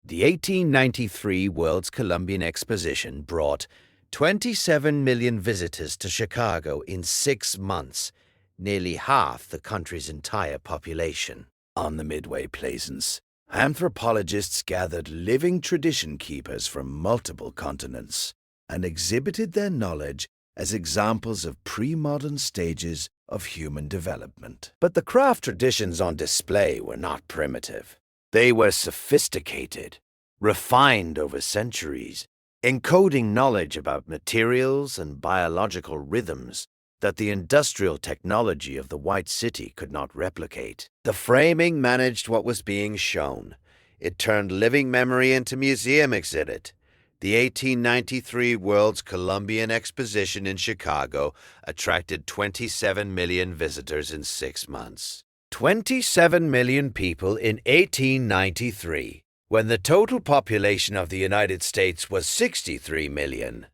The 1893 World's Columbian Exposition brought 27 million visitors to Chicago in 6 months, nearly half the country's entire population. On the Midway Plaisance, anthropologists gathered living tradition keepers from multiple continents and exhibited their knowledge as examples of pre-modern stages of human development. But the craft traditions on display were not primitive. They were sophisticated, refined over centuries, encoding knowledge about materials and biological rhythms that the industrial technology of the White City could not replicate. The framing managed what was being shown. It turned living memory into museum exhibit. The 1893 World's Columbian Exposition in Chicago attracted 27 million visitors in 6 months. 27 million people in 1893, when the total population of the United States was 63 million.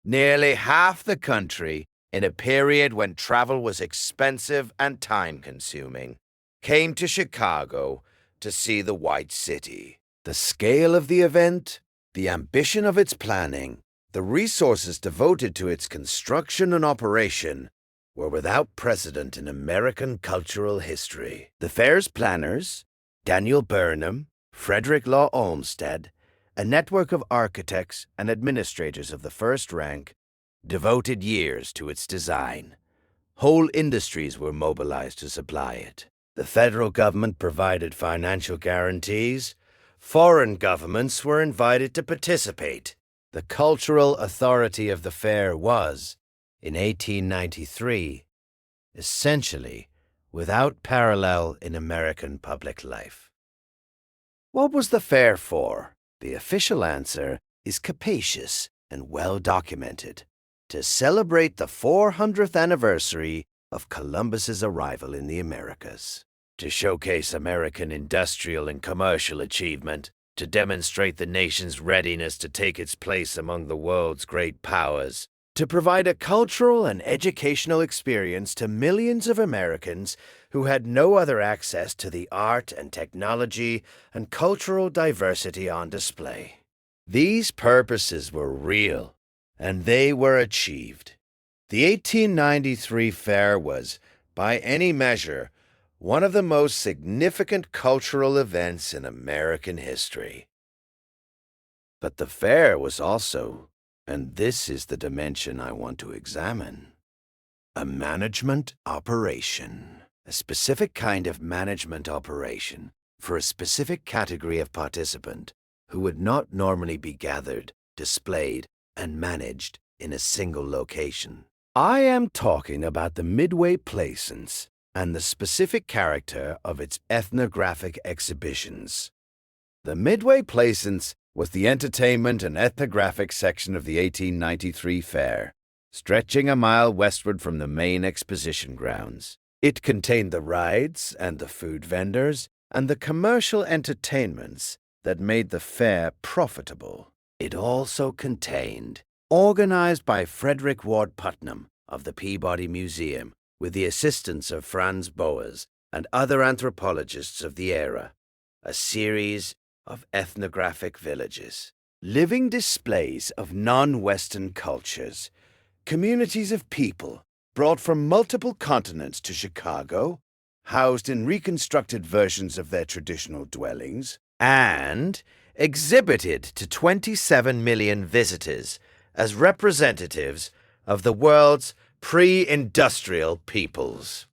Nearly half the country, in a period when travel was expensive and time-consuming, came to Chicago to see the White City. The scale of the event, the ambition of its planning, the resources devoted to its construction and operation were without precedent in American cultural history. The fair's planners, Daniel Burnham, Frederick Law Olmsted, a network of architects and administrators of the first rank, devoted years to its design. Whole industries were mobilized to supply it. The federal government provided financial guarantees. Foreign governments were invited to participate. The cultural authority of the fair was, in 1893, essentially without parallel in American public life. What was the fair for? The official answer is capacious and well documented: to celebrate the 400th anniversary of Columbus's arrival in the Americas, to showcase American industrial and commercial achievement, to demonstrate the nation's readiness to take its place among the world's great powers, to provide a cultural and educational experience to millions of Americans who had no other access to the art and technology and cultural diversity on display. These purposes were real, and they were achieved. The 1893 fair was, by any measure, one of the most significant cultural events in American history. But the fair was also, and this is the dimension I want to examine, a management operation. A specific kind of management operation for a specific category of participant who would not normally be gathered, displayed, and managed in a single location. I am talking about the Midway Plaisance and the specific character of its ethnographic exhibitions. The Midway Plaisance was the entertainment and ethnographic section of the 1893 fair, stretching a mile westward from the main exposition grounds. It contained the rides and the food vendors and the commercial entertainments that made the fair profitable. It also contained, organized by Frederick Ward Putnam of the Peabody Museum with the assistance of Franz Boas and other anthropologists of the era, a series of ethnographic villages, living displays of non-Western cultures, communities of people brought from multiple continents to Chicago, housed in reconstructed versions of their traditional dwellings, and exhibited to 27 million visitors as representatives of the world's pre-industrial peoples.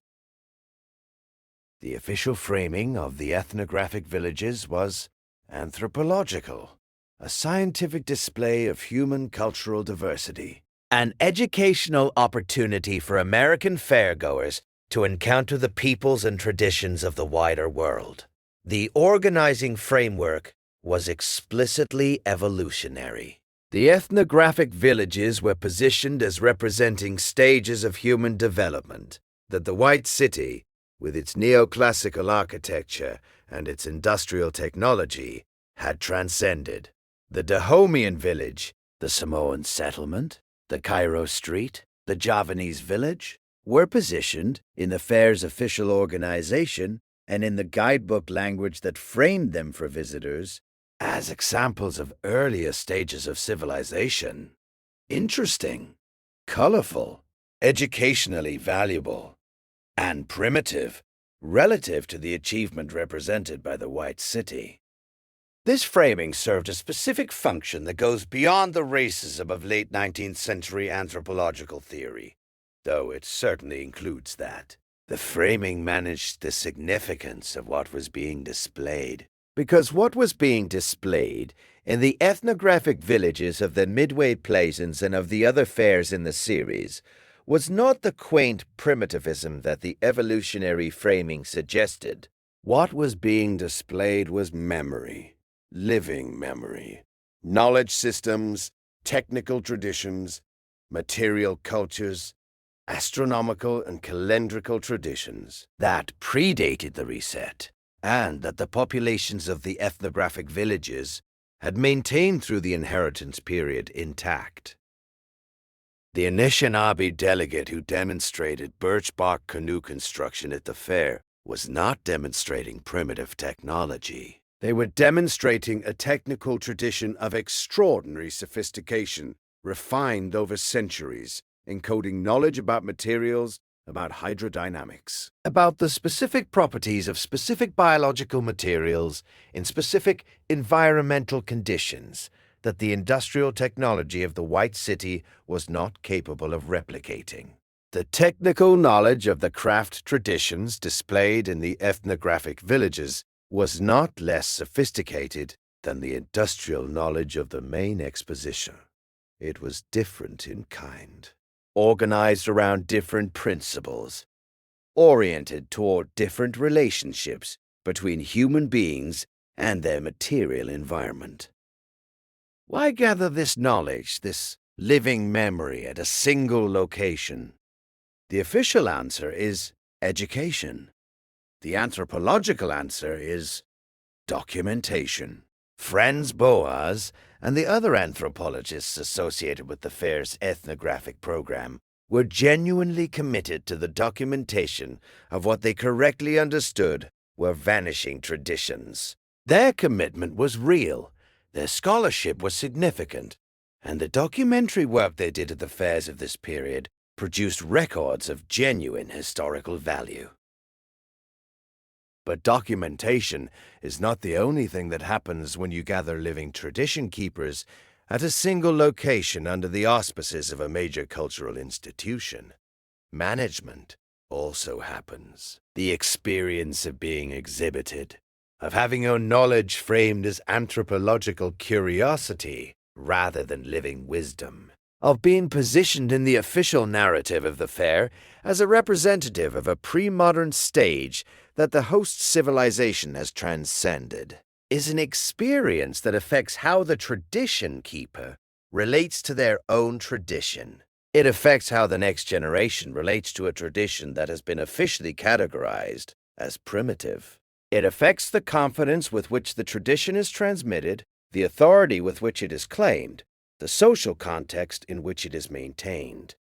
The official framing of the ethnographic villages was anthropological, a scientific display of human cultural diversity, an educational opportunity for American fairgoers to encounter the peoples and traditions of the wider world. The organizing framework was explicitly evolutionary. The ethnographic villages were positioned as representing stages of human development that the White City, with its neoclassical architecture and its industrial technology, had transcended. The Dahomean village, the Samoan settlement, the Cairo street, the Javanese village, were positioned in the fair's official organization and in the guidebook language that framed them for visitors as examples of earlier stages of civilization. Interesting, colorful, educationally valuable, and primitive relative to the achievement represented by the White City. This framing served a specific function that goes beyond the racism of late 19th century anthropological theory, though it certainly includes that. The framing managed the significance of what was being displayed, because what was being displayed in the ethnographic villages of the Midway Plaisance and of the other fairs in the series was not the quaint primitivism that the evolutionary framing suggested. What was being displayed was memory. Living memory, knowledge systems, technical traditions, material cultures, astronomical and calendrical traditions that predated the reset, and that the populations of the ethnographic villages had maintained through the inheritance period intact. The Anishinaabe delegate who demonstrated birch bark canoe construction at the fair was not demonstrating primitive technology. They were demonstrating a technical tradition of extraordinary sophistication, refined over centuries, encoding knowledge about materials, about hydrodynamics, about the specific properties of specific biological materials in specific environmental conditions that the industrial technology of the White City was not capable of replicating. The technical knowledge of the craft traditions displayed in the ethnographic villages was not less sophisticated than the industrial knowledge of the main exposition. It was different in kind, organized around different principles, oriented toward different relationships between human beings and their material environment. Why gather this knowledge, this living memory at a single location? The official answer is education. The anthropological answer is documentation. Franz Boas and the other anthropologists associated with the fair's ethnographic program were genuinely committed to the documentation of what they correctly understood were vanishing traditions. Their commitment was real, their scholarship was significant, and the documentary work they did at the fairs of this period produced records of genuine historical value. But documentation is not the only thing that happens when you gather living tradition keepers at a single location under the auspices of a major cultural institution. Management also happens. The experience of being exhibited, of having your knowledge framed as anthropological curiosity rather than living wisdom, of being positioned in the official narrative of the fair as a representative of a pre-modern stage that the host civilization has transcended, is an experience that affects how the tradition keeper relates to their own tradition. It affects how the next generation relates to a tradition that has been officially categorized as primitive. It affects the confidence with which the tradition is transmitted, the authority with which it is claimed, the social context in which it is maintained.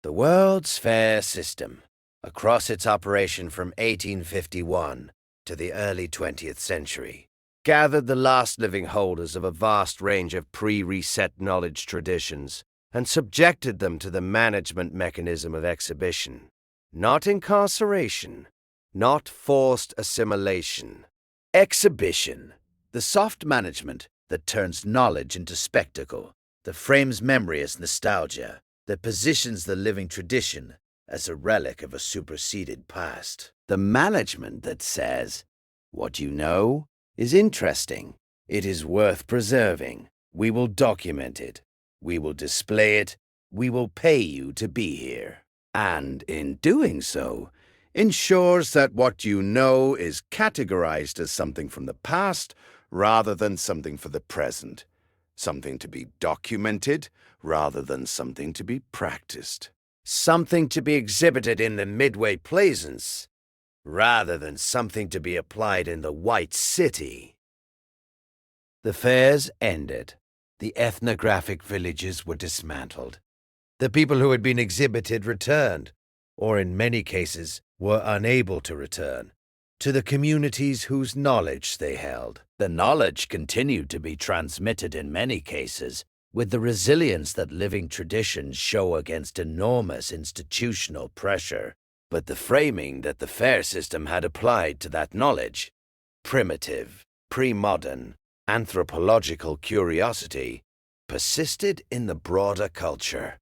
The World's Fair system, across its operation from 1851 to the early 20th century, gathered the last living holders of a vast range of pre-reset knowledge traditions and subjected them to the management mechanism of exhibition, not incarceration, not forced assimilation. Exhibition, the soft management that turns knowledge into spectacle, that frames memory as nostalgia, that positions the living tradition as a relic of a superseded past. The management that says, what you know is interesting, it is worth preserving, we will document it, we will display it, we will pay you to be here. And in doing so, ensures that what you know is categorized as something from the past rather than something for the present, something to be documented rather than something to be practiced, something to be exhibited in the Midway Plaisance rather than something to be applied in the White City. The fairs ended. The ethnographic villages were dismantled. The people who had been exhibited returned, or in many cases were unable to return, to the communities whose knowledge they held. The knowledge continued to be transmitted in many cases, with the resilience that living traditions show against enormous institutional pressure. But the framing that the fair system had applied to that knowledge, primitive, pre-modern, anthropological curiosity, persisted in the broader culture.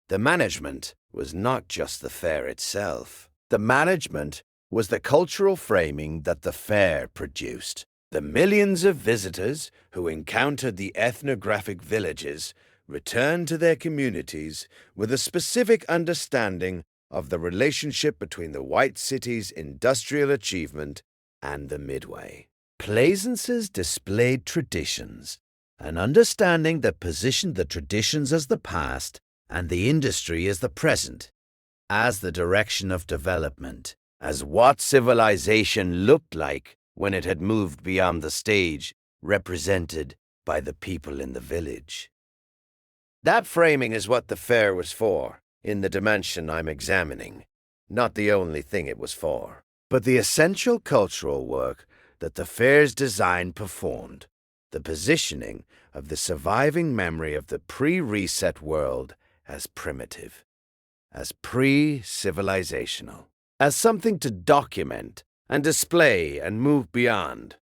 The management was not just the fair itself. The management was the cultural framing that the fair produced. The millions of visitors who encountered the ethnographic villages returned to their communities with a specific understanding of the relationship between the White City's industrial achievement and the Midway. Plaisances displayed traditions, an understanding that positioned the traditions as the past and the industry as the present, as the direction of development, as what civilization looked like when it had moved beyond the stage represented by the people in the village. That framing is what the fair was for, in the dimension I'm examining. Not the only thing it was for, but the essential cultural work that the fair's design performed, the positioning of the surviving memory of the pre-reset world as primitive, as pre-civilizational, as something to document and display and move beyond,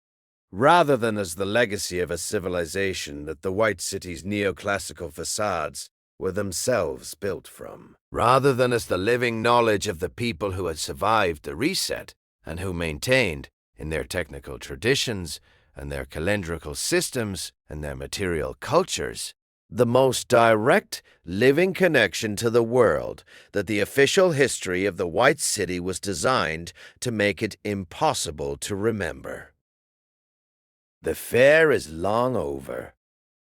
rather than as the legacy of a civilization that the White City's neoclassical facades were themselves built from, rather than as the living knowledge of the people who had survived the reset and who maintained, in their technical traditions and their calendrical systems and their material cultures, the most direct living connection to the world that the official history of the White City was designed to make it impossible to remember. The fair is long over.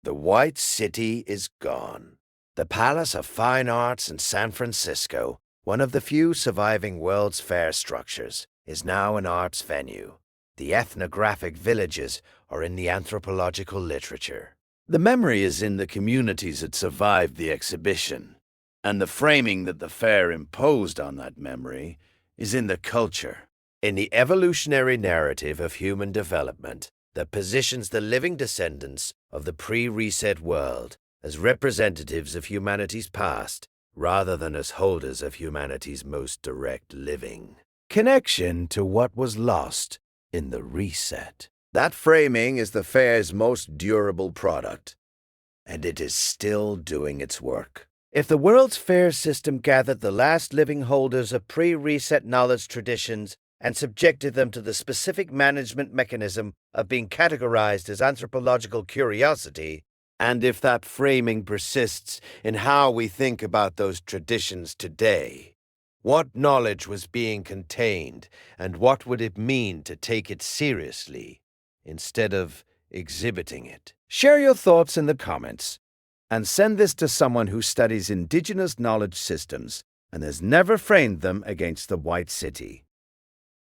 The White City is gone. The Palace of Fine Arts in San Francisco, one of the few surviving World's Fair structures, is now an arts venue. The ethnographic villages are in the anthropological literature. The memory is in the communities that survived the exhibition, and the framing that the fair imposed on that memory is in the culture, in the evolutionary narrative of human development that positions the living descendants of the pre-reset world as representatives of humanity's past rather than as holders of humanity's most direct living connection to what was lost in the reset. That framing is the fair's most durable product, and it is still doing its work. If the World's Fair system gathered the last living holders of pre-reset knowledge traditions and subjected them to the specific management mechanism of being categorized as anthropological curiosity, and if that framing persists in how we think about those traditions today, what knowledge was being contained, and what would it mean to take it seriously instead of exhibiting it? Share your thoughts in the comments, and send this to someone who studies Indigenous knowledge systems and has never framed them against the White City.